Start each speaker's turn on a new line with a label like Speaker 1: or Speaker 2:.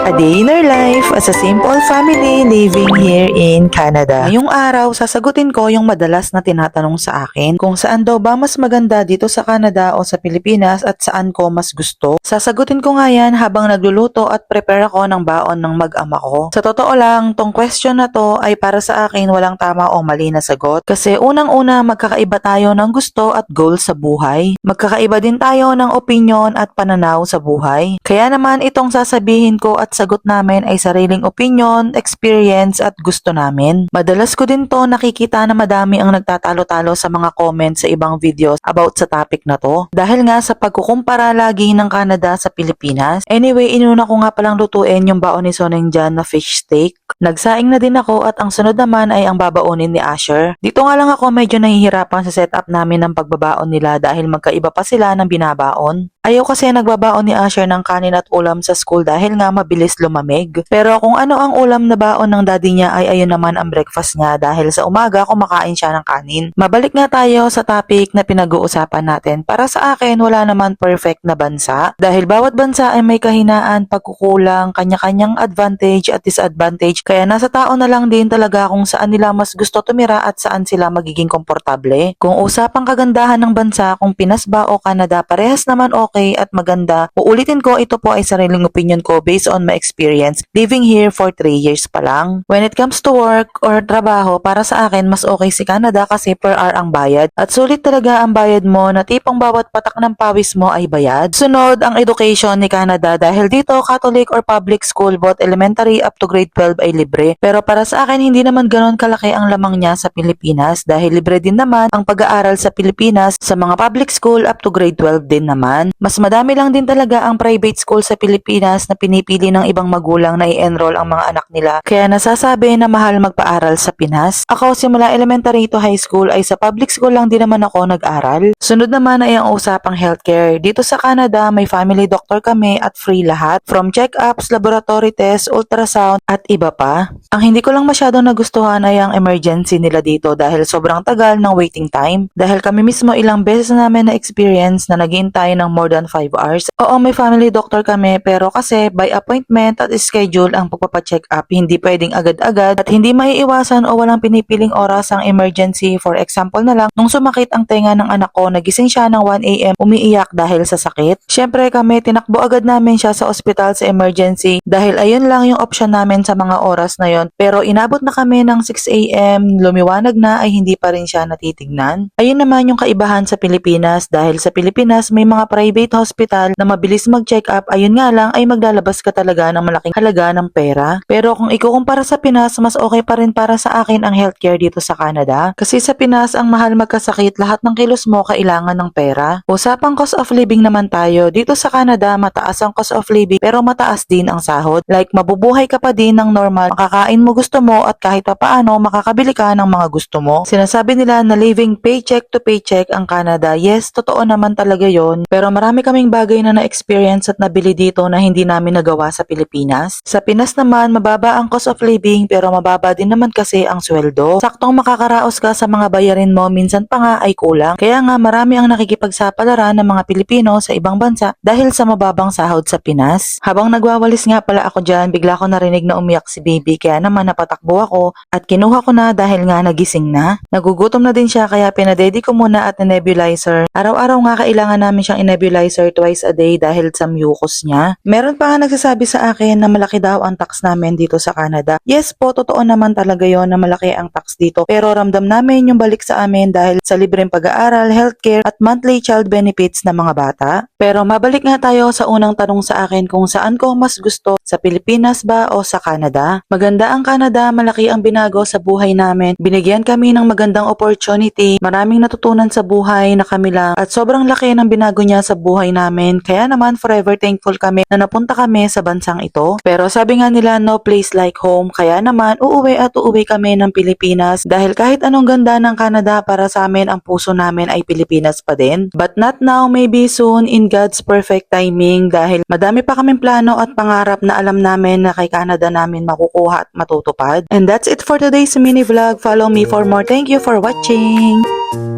Speaker 1: A day in our life as a simple family living here in Canada. Ngayong araw, sasagutin ko yung madalas na tinatanong sa akin kung saan daw ba mas maganda dito sa Canada o sa Pilipinas at saan ko mas gusto. Sasagutin ko nga yan habang nagluluto at prepare ako ng baon ng mag-ama ko. Sa totoo lang, tong question na to ay para sa akin walang tama o mali na sagot kasi unang-una magkakaiba tayo ng gusto at goal sa buhay. Magkakaiba din tayo ng opinion at pananaw sa buhay. Kaya naman itong sasabihin ko at sagot namin ay sariling opinion, experience at gusto namin. Madalas ko din to nakikita na madami ang nagtatalo-talo sa mga comments sa ibang videos about sa topic na to. Dahil nga sa pagkukumpara lagi ng Canada sa Pilipinas. Anyway, inuna ko nga palang lutuin yung baon ni Soneng dyan na fish steak. Nagsaing na din ako at ang sunod naman ay ang babaonin ni Asher. Dito nga lang ako medyo nahihirapan sa setup namin ng pagbabaon nila dahil magkaiba pa sila ng binabaon. Ayaw kasi nagbabaon ni Asher ng kanin at ulam sa school dahil nga mabilis lumamig. Pero kung ano ang ulam na baon ng daddy niya ay ayun naman ang breakfast niya dahil sa umaga kumakain siya ng kanin. Mabalik nga tayo sa topic na pinag-uusapan natin. Para sa akin wala naman perfect na bansa dahil bawat bansa ay may kahinaan, pagkukulang, kanya-kanyang advantage at disadvantage kaya nasa tao na lang din talaga kung saan nila mas gusto tumira at saan sila magiging komportable. Kung usapang kagandahan ng bansa kung Pinas ba o Canada parehas naman okay at maganda. Uulitin ko, ito po ay sariling opinion ko based on my experience living here for 3 years pa lang. When it comes to work or trabaho, para sa akin mas okay si Canada kasi per hour ang bayad at sulit talaga ang bayad mo na tipong bawat patak ng pawis mo ay bayad. Sunod, ang education ni Canada dahil dito Catholic or public school both elementary up to grade 12 ay libre. Pero para sa akin hindi naman ganoon kalaki ang lamang niya sa Pilipinas dahil libre din naman ang pag-aaral sa Pilipinas sa mga public school up to grade 12 din naman. Mas madami lang din talaga ang private school sa Pilipinas na pinipili ng ibang magulang na i-enroll ang mga anak nila. Kaya nasasabi na mahal magpaaral sa Pinas. Ako simula elementary to high school ay sa public school lang din naman ako nag-aral. Sunod naman ay ang usapang healthcare. Dito sa Canada may family doctor kami at free lahat. From check-ups, laboratory tests, ultrasound at iba pa. Ang hindi ko lang masyadong nagustuhan ay ang emergency nila dito dahil sobrang tagal ng waiting time. Dahil kami mismo ilang beses na namin na experience na naghihintay ng more than 5 hours. Oo, may family doctor kami pero kasi by appointment at schedule ang pagpapacheck up. Hindi pwedeng agad-agad at hindi maiiwasan o walang pinipiling oras ang emergency. For example na lang, nung sumakit ang tenga ng anak ko, nagising siya ng 1 AM umiiyak dahil sa sakit. Syempre kami, tinakbo agad namin siya sa ospital sa emergency dahil ayun lang yung option namin sa mga oras na yon. Pero inabot na kami ng 6 AM, lumiwanag na ay hindi pa rin siya natitignan. Ayun naman yung kaibahan sa Pilipinas dahil sa Pilipinas may mga private hospital na mabilis mag-check up, ayun nga lang ay maglalabas ka talaga ng malaking halaga ng pera. Pero kung ikukumpara sa Pinas, mas okay pa rin para sa akin ang healthcare dito sa Canada. Kasi sa Pinas, ang mahal magkasakit, lahat ng kilos mo kailangan ng pera. Usapang cost of living naman tayo. Dito sa Canada, mataas ang cost of living pero mataas din ang sahod. Like mabubuhay ka pa din ng normal, makakain mo gusto mo at kahit pa paano makakabili ka ng mga gusto mo. Sinasabi nila na living paycheck to paycheck ang Canada. Yes, totoo naman talaga yon. Pero marami kaming bagay na na-experience at nabili dito na hindi namin nagawa sa Pilipinas. Sa Pinas naman, mababa ang cost of living pero mababa din naman kasi ang sweldo. Saktong makakaraos ka sa mga bayarin mo, minsan pa nga ay kulang. Kaya nga marami ang nakikipagsapalaran ng mga Pilipino sa ibang bansa dahil sa mababang sahod sa Pinas. Habang nagwawalis nga pala ako dyan, bigla ko narinig na umiyak si baby kaya naman napatakbo ako at kinuha ko na dahil nga nagising na. Nagugutom na din siya kaya pinadedi ko muna at nebulizer. Araw-araw nga kailangan namin siyang nebulizer twice a day dahil sa mucus niya. Meron pa nga nagsasabi sa akin na malaki daw ang tax namin dito sa Canada. Yes po, totoo naman talaga yon na malaki ang tax dito. Pero ramdam namin yung balik sa amin dahil sa libreng pag-aaral, healthcare at monthly child benefits ng mga bata. Pero mabalik nga tayo sa unang tanong sa akin kung saan ko mas gusto, sa Pilipinas ba o sa Canada? Maganda ang Canada, malaki ang binago sa buhay namin. Binigyan kami ng magandang opportunity, maraming natutunan sa buhay na kami lang at sobrang laki ng binago niya sa buhay namin. Kaya naman forever thankful kami na napunta kami sa bansang ito. Pero sabi nga nila no place like home, kaya naman uuwi at uuwi kami ng Pilipinas dahil kahit anong ganda ng Canada para sa amin ang puso namin ay Pilipinas pa din. But not now, maybe soon in God's perfect timing dahil madami pa kaming plano at pangarap na alam namin na kay Canada namin makukuha at matutupad. And that's it for today's mini vlog. Follow me for more. Thank you for watching!